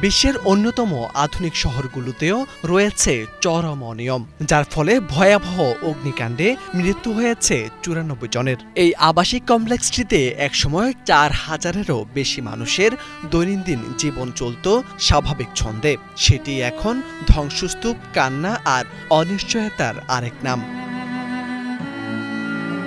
বিশ্বের অন্যতম আধুনিক শহরগুলোতেও রয়েছে চরম অনিয়ম, যার ফলে ভয়াবহ অগ্নিকাণ্ডে মৃত্যু হয়েছে 94 জনের। এই আবাসিক কমপ্লেক্সটিতে একসময় 4000-এরও বেশি মানুষের দৈনন্দিন জীবন চলত স্বাভাবিক ছন্দে। সেটি এখন ধ্বংসস্তূপ, কান্না আর অনিশ্চয়তার আরেক নাম।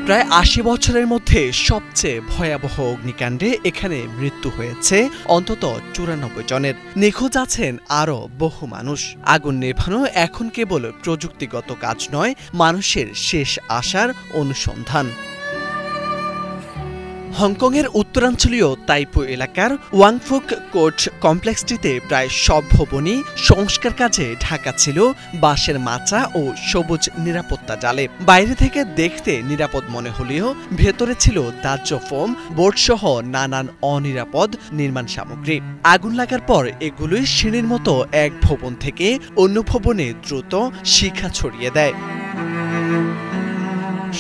প্রায় 80 বছরের মধ্যে সবচেয়ে ভয়াবহ অগ্নিকাণ্ডে এখানে মৃত্যু হয়েছে অন্তত 94 জনের। নিখোঁজ আছেন আরও বহু মানুষ। আগুন নেভানো এখন কেবল প্রযুক্তিগত কাজ নয়, মানুষের শেষ আশার অনুসন্ধান। হংকংয়ের উত্তরাঞ্চলীয় তাইপো এলাকার ওয়াংফুক কোর্ট কমপ্লেক্সটিতে প্রায় সব ভবনই সংস্কার কাজে ঢাকা ছিল বাঁশের মাচা ও সবুজ নিরাপত্তা জালে। বাইরে থেকে দেখতে নিরাপদ মনে হলেও ভেতরে ছিল দাহ্য ফোম, বোর্ডসহ নানান অনিরাপদ নির্মাণ সামগ্রী। আগুন লাগার পর এগুলোই সিঁড়ির মতো এক ভবন থেকে অন্য ভবনে দ্রুত শিখা ছড়িয়ে দেয়।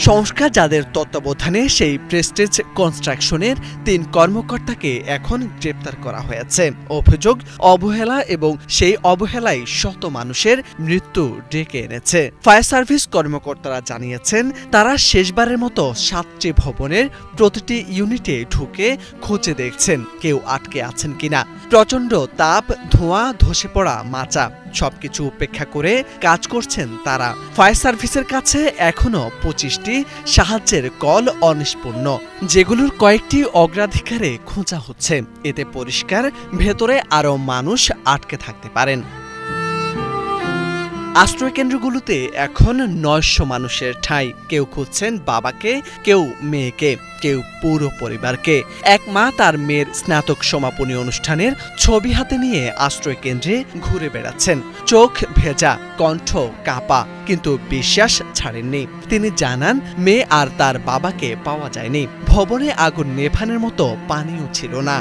সংস্কার যাদের তত্ত্বাবধানে সেই প্রেস্টিজ কনস্ট্রাকশনের 3 কর্মকর্তাকে এখন গ্রেপ্তার করা হয়েছে। অভিযোগ অবহেলা, এবং সেই অবহেলাই শত মানুষের মৃত্যু ডেকে এনেছে। ফায়ার সার্ভিস কর্মকর্তারা জানিয়েছেন, তারা শেষবারের মতো 7টি ভবনের প্রতিটি ইউনিটে ঢুকে খুঁজে দেখছেন কেউ আটকে আছেন কিনা। প্রচণ্ড তাপ, ধোঁয়া, ধসে পড়া মাচা সবকিছু উপেক্ষা করে কাজ করছেন তারা। ফায়ার সার্ভিসের কাছে এখনো 25টি সাহায্যের কল অনিষ্পন্ন, যেগুলোর কয়েকটি অগ্রাধিকারে খোঁজা হচ্ছে। এতে পরিষ্কার, ভেতরে আরও মানুষ আটকে থাকতে পারেন। আশ্রয়কেন্দ্রগুলোতে এখন 900 মানুষের ঠাঁই। কেউ খুঁজছেন বাবাকে, কেউ মেয়েকে, কেউ পুরো পরিবারকে। এক মা তার মেয়ের স্নাতক সমাপনী অনুষ্ঠানের ছবি হাতে নিয়ে আশ্রয়কেন্দ্রে ঘুরে বেড়াচ্ছেন। চোখ ভেজা, কণ্ঠ কাঁপা, কিন্তু বিশ্বাস ছাড়েননি। তিনি জানান, মেয়ে আর তার বাবাকে পাওয়া যায়নি। ভবনে আগুন নেভানোর মতো পানিও ছিল না।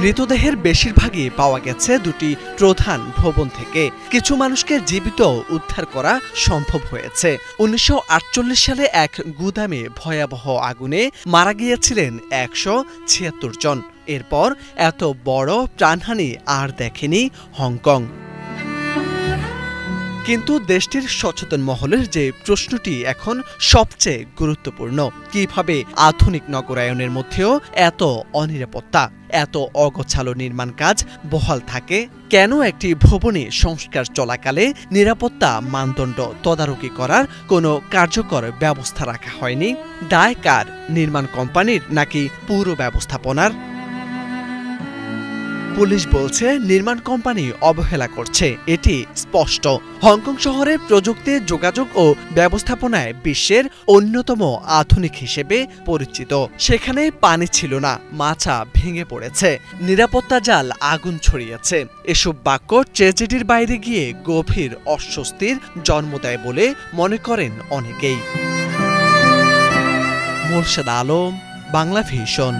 মৃতদেহের বেশিরভাগই পাওয়া গেছে 2টি প্রধান ভবন থেকে। কিছু মানুষকে জীবিত উদ্ধার করা সম্ভব হয়েছে। 1948 সালে এক গুদামে ভয়াবহ আগুনে মারা গিয়েছিলেন 176 জন। এরপর এত বড় প্রাণহানি আর দেখেনি হংকং। কিন্তু দেশটির সচেতন মহলের যে প্রশ্নটি এখন সবচেয়ে গুরুত্বপূর্ণ, কিভাবে আধুনিক নগরায়নের মধ্যেও এত অনিরাপত্তা, এত অগোছালো নির্মাণ কাজ বহাল থাকে? কেন একটি ভবনে সংস্কার চলাকালে নিরাপত্তা মানদণ্ড তদারকি করার কোনো কার্যকর ব্যবস্থা রাখা হয়নি? দায় কার, নির্মাণ কোম্পানির নাকি পুর ব্যবস্থাপনার? পুলিশ বলছে নির্মাণ কোম্পানি অবহেলা করছে, এটি স্পষ্ট। হংকং শহরের প্রযুক্তি, যোগাযোগ ও ব্যবস্থাপনায় বিশ্বের অন্যতম আধুনিক হিসেবে পরিচিত। সেখানে পানি ছিল না, মাচা ভেঙে পড়েছে, নিরাপত্তা জাল আগুন ছড়িয়েছে। এসব বাক্য ট্র্যাজেডির বাইরে গিয়ে গভীর অস্বস্তির জন্ম দেয় বলে মনে করেন অনেকেই। মোরশেদ আলম, বাংলা ভিশন।